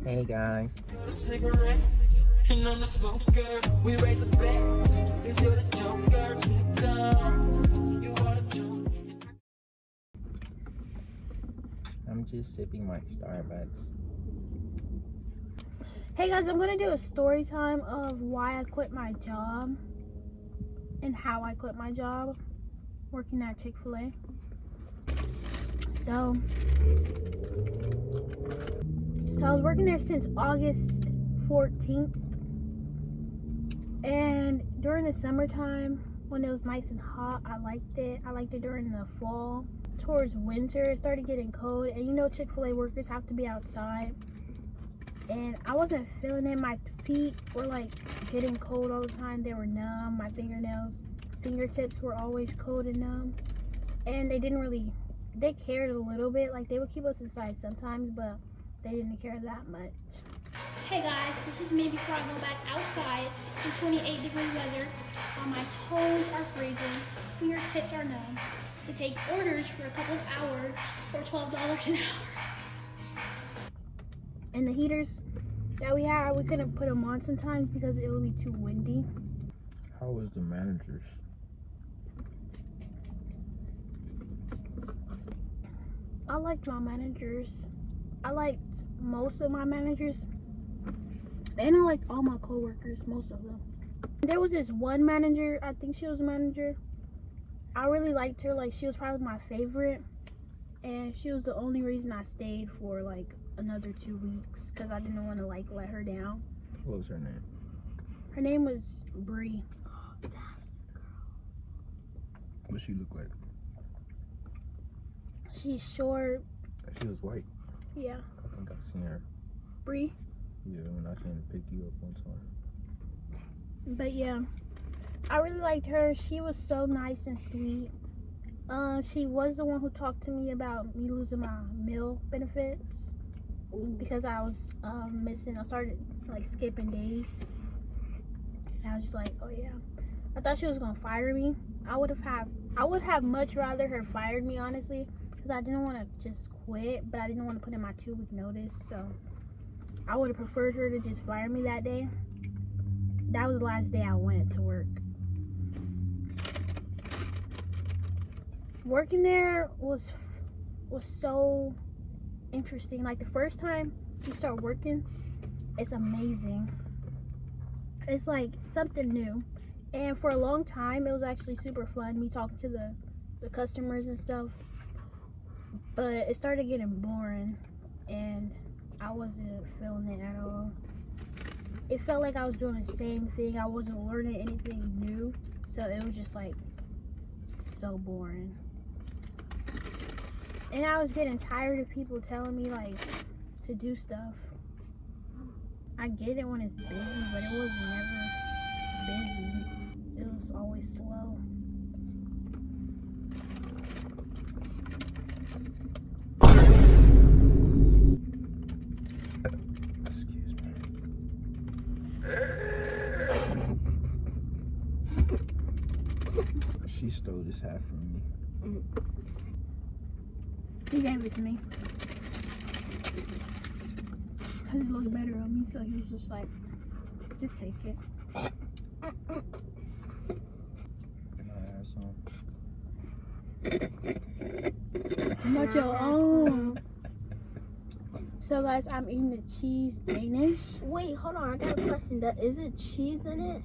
Hey guys. I'm just sipping my Starbucks. Hey guys, I'm gonna do a story time of why I quit my job and how I quit my job working at Chick-fil-A. So I was working there since August 14th, and during the summertime when it was nice and hot, I liked it. I liked it during the fall. Towards winter, it started getting cold, and you know Chick-fil-A workers have to be outside. And I wasn't feeling it. My feet were like getting cold all the time. They were numb. My fingertips were always cold and numb. And they cared a little bit. Like, they would keep us inside sometimes, but they didn't care that much. Hey guys, this is me before I go back outside in 28-degree weather. My toes are freezing, fingertips are numb. They take orders for a couple of hours for $12 an hour. And the heaters that we had, we couldn't put them on sometimes because it would be too windy. How was the managers? I liked my managers. I liked most of my managers. And I liked all my coworkers, most of them. There was this one manager, I think she was a manager. I really liked her. Like, she was probably my favorite. And she was the only reason I stayed for like another 2 weeks because I didn't want to like let her down. What was her name? Her name was Bree. What she look like? She's short. She was white. Yeah. I think I've seen her. Bree. Yeah, when I came to pick you up one time. But yeah, I really liked her. She was so nice and sweet. She was the one who talked to me about me losing my meal benefits because I was missing. I started like skipping days. And I was just like, oh yeah. I thought she was gonna fire me. I would have much rather her fired me, honestly, because I didn't want to just quit, but I didn't want to put in my 2-week notice. So I would have preferred her to just fire me that day. That was the last day I went to work. Working there was so interesting. Like, the first time you start working, it's amazing. It's like something new. And for a long time, it was actually super fun, me talking to the customers and stuff. But it started getting boring, and I wasn't feeling it at all. It felt like I was doing the same thing. I wasn't learning anything new. So it was just like so boring. And I was getting tired of people telling me like to do stuff. I get it when it's busy, but it was never busy. It was always slow. Excuse me. She stole this hat from me. He gave it to me because it looked better on me, so he was just like, just take it. Get my ass on. Not your own. So guys, I'm eating the cheese Danish. Wait, hold on. I got a question. Is it cheese in it?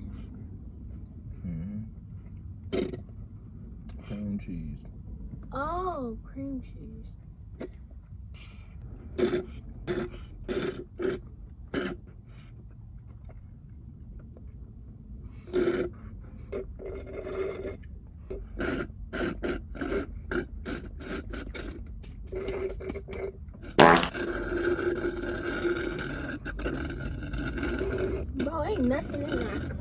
Cream cheese. Oh, cream cheese. Bro, ain't nothing in that cup.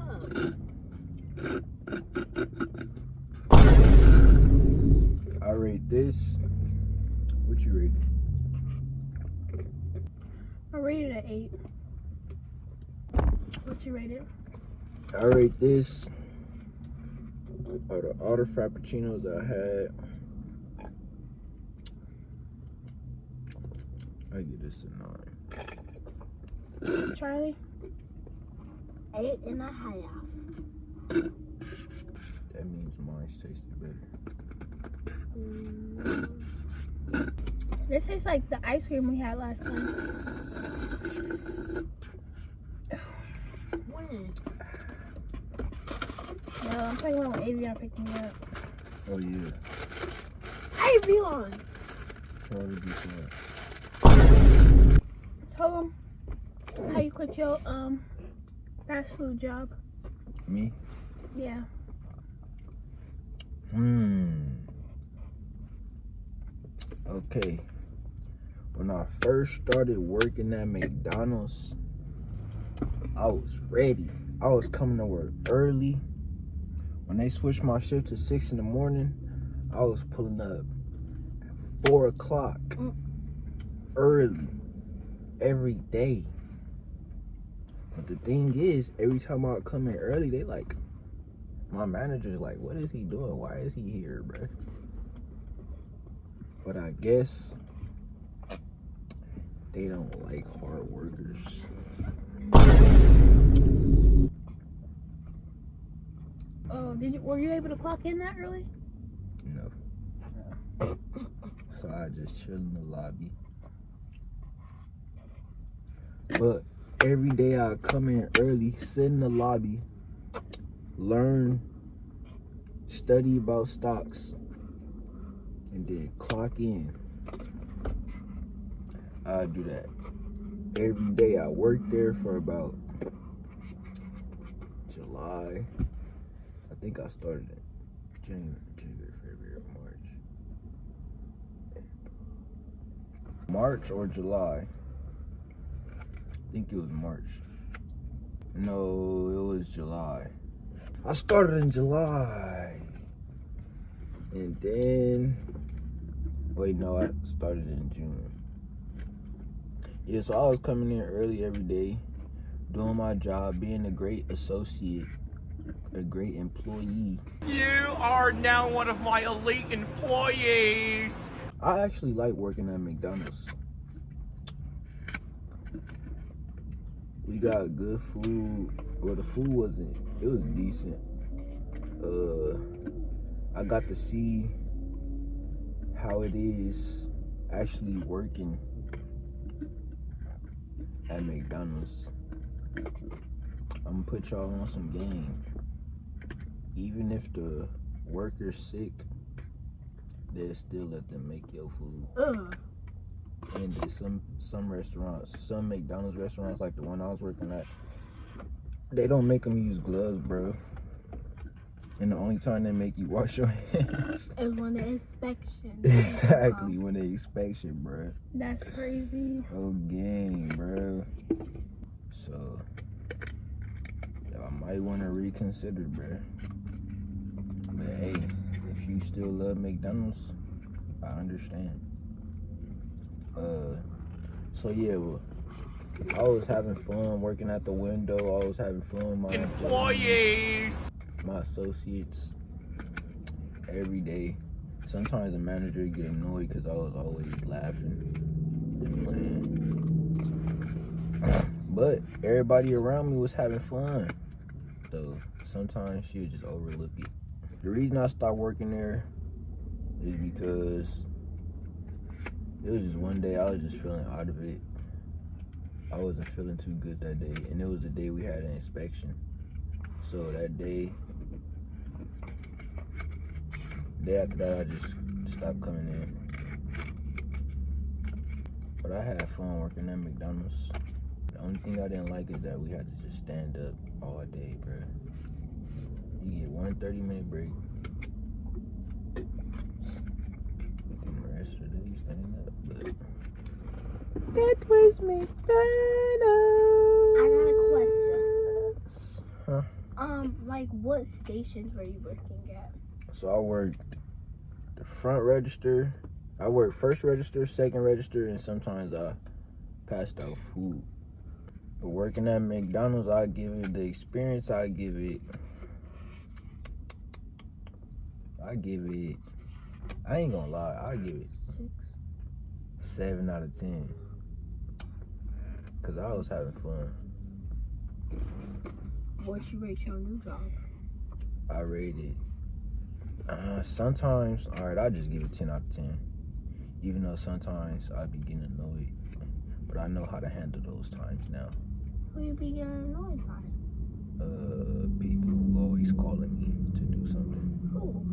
I rate this. What you rate? I rated it 8. What you rated? I rate this. Out of all the frappuccinos I had, I give this a 9. Charlie? 8.5. That means mine tasted better. This tastes like the ice cream we had last time. When? No, I'm talking about when Avion picked me up. Oh yeah. Avion! Trying to be fun. Tell them how you quit your fast food job. Me? Yeah. Okay. When I first started working at McDonald's, I was ready. I was coming to work early. When they switched my shift to 6 in the morning, I was pulling up at 4 o'clock early every day. But the thing is, every time I come in early, they like, my manager's like, what is he doing? Why is he here, bro? But I guess they don't like hard workers. Oh, were you able to clock in that early? No. So I just chill in the lobby. But every day I come in early, sit in the lobby, learn, study about stocks, and then clock in. I do that every day. I work there for about July. I think I started in January, February, March or July. I think it was March. No, it was July. I started in July. And then, wait, no, I started in June. Yeah, so I was coming in early every day, doing my job, being a great associate, a great employee. You are now one of my elite employees. I actually like working at McDonald's. We got good food. Well, the food wasn't, it was decent. I got to see how it is actually working at McDonald's. I'm gonna put y'all on some game. Even if the worker's sick, they'll still let them make your food. And there's some restaurants, some McDonald's restaurants, like the one I was working at, they don't make them use gloves, bro. And the only time they make you wash your hands is when the inspection. exactly, when they inspection, bro. That's crazy. Oh, gang, bro. So, y'all might want to reconsider, bro. But hey, if you still love McDonald's, I understand. So yeah, well, I was having fun working at the window. I was having fun with my Employees. my associates every day. Sometimes the manager would get annoyed because I was always laughing and playing. But everybody around me was having fun. So sometimes she would just overlook it. The reason I stopped working there is because it was just one day I was just feeling out of it. I wasn't feeling too good that day. And it was the day we had an inspection. So that day after that, I just stopped coming in. But I had fun working at McDonald's. The only thing I didn't like is that we had to just stand up all day, bro. You get one 30-minute break. And the rest of the day you standing up. But that was McDonald's. I got a question. Huh? Like what stations were you working at? So I worked the front register. I worked first register, second register, and sometimes I passed out food. But working at McDonald's, I give it the experience. I give it. I ain't gonna lie. I give it 6. 7 out of 10. Cause I was having fun. What you rate your new job? I rated sometimes, alright, I'll just give it 10 out of 10. Even though sometimes I'd be getting annoyed. But I know how to handle those times now. Who you be getting annoyed by? People who always calling me to do something. Who?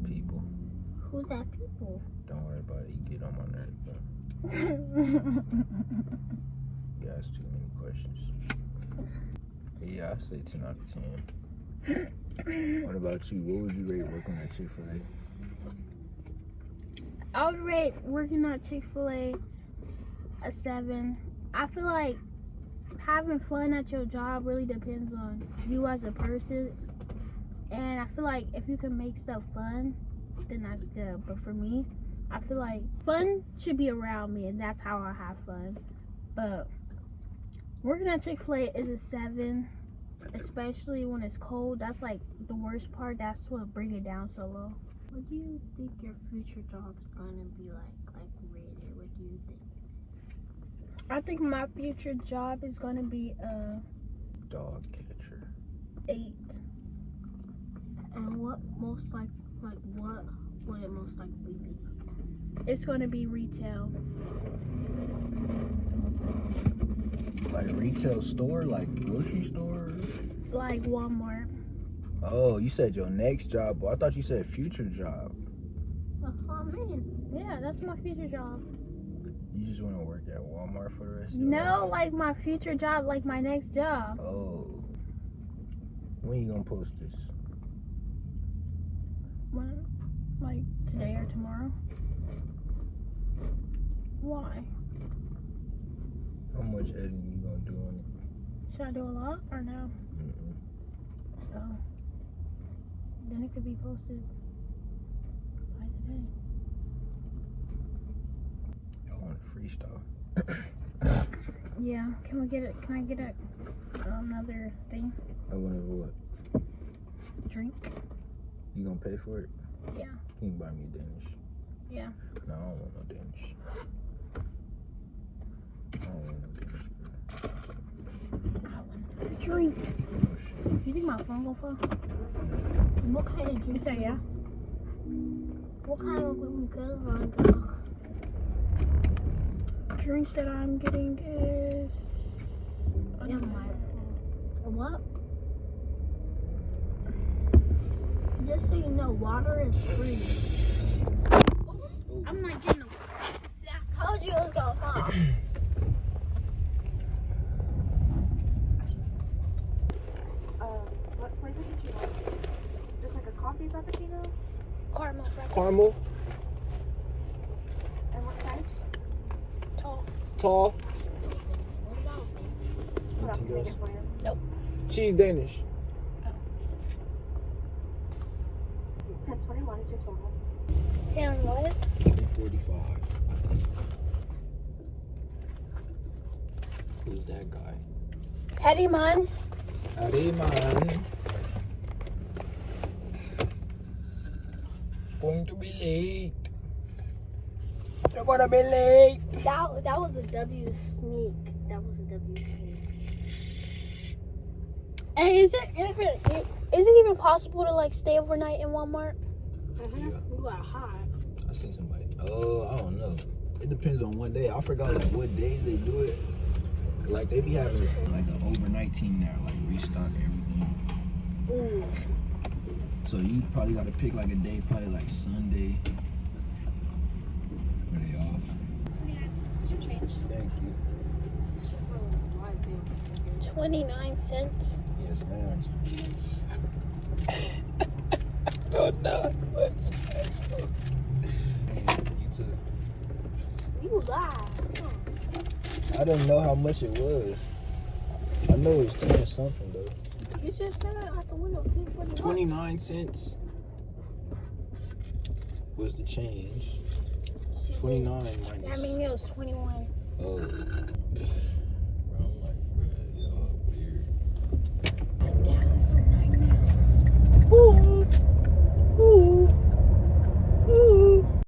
People. Who's that people? Don't worry about it. You get on my nerves, bro. You ask too many questions. Yeah, I say 10 out of 10. What about you? What would you rate working at Chick-fil-A? I would rate working at Chick-fil-A a 7. I feel like having fun at your job really depends on you as a person. And I feel like if you can make stuff fun, then that's good. But for me, I feel like fun should be around me, and that's how I have fun. But working at Chick-fil-A is a 7, especially when it's cold. That's like the worst part. That's what bring it down so low. What do you think your future job is gonna be like rated? What do you think? I think my future job is gonna be a Dog catcher. 8. And what most what would it most likely be? It's gonna be retail. Like a retail store, like grocery store. Like Walmart. Oh, you said your next job. Well, I thought you said future job. Oh man. Yeah, that's my future job. You just want to work at Walmart for the rest of your No, life? like my future job, like my next job. Oh. When you gonna post this? When? Like today or tomorrow? Why? How much editing you gonna do on it? Should I do a lot or no? Mm-mm. Oh. Then it could be posted by today. I want a freestyle. Yeah. Can we get it? Can I get another thing? I want to what? Drink? You gonna pay for it? Yeah. You can buy me a Danish. Yeah. No, I don't want no Danish. I don't want no Danish, bro. I want a drink. Oh shit. You think my phone gonna fall? What kind of You juice? say yeah? What kind of Drink that I'm getting is Yeah, what? Just so you know, water is free. I'm not getting no. See, I told you it was gonna fall. What flavor did you want? Just like a coffee frappuccino? Caramel frappuccino. Caramel, And what size? Tall. tall, What else can I get for you? cheese Danish. 1021 is your total. 10 what? 45. Who's that guy? Teddy man. Howdy, man. Going to be late. You're gonna be late. That was a W sneak. That was a W sneak. Hey, is it even possible to like stay overnight in Walmart? Yeah. You got hot. I seen somebody. Oh, I don't know. It depends on what day. I forgot like what days they do it. Like they be having like an overnight team there, like restock everything. Ooh. So you probably gotta pick like a day, probably like Sunday. Where they off. 29 cents is your change. Thank you. 29 cents. Yes, ma'am. No, not much. You too. You lied. I didn't know how much it was. I know it was 10 something though. You just said it out the window. 10:41. 29 cents was the change. 29 minus. I mean, it was 21. Oh. Bro, I'm like, bro, y'all weird. Like that. It's like that. Ooh.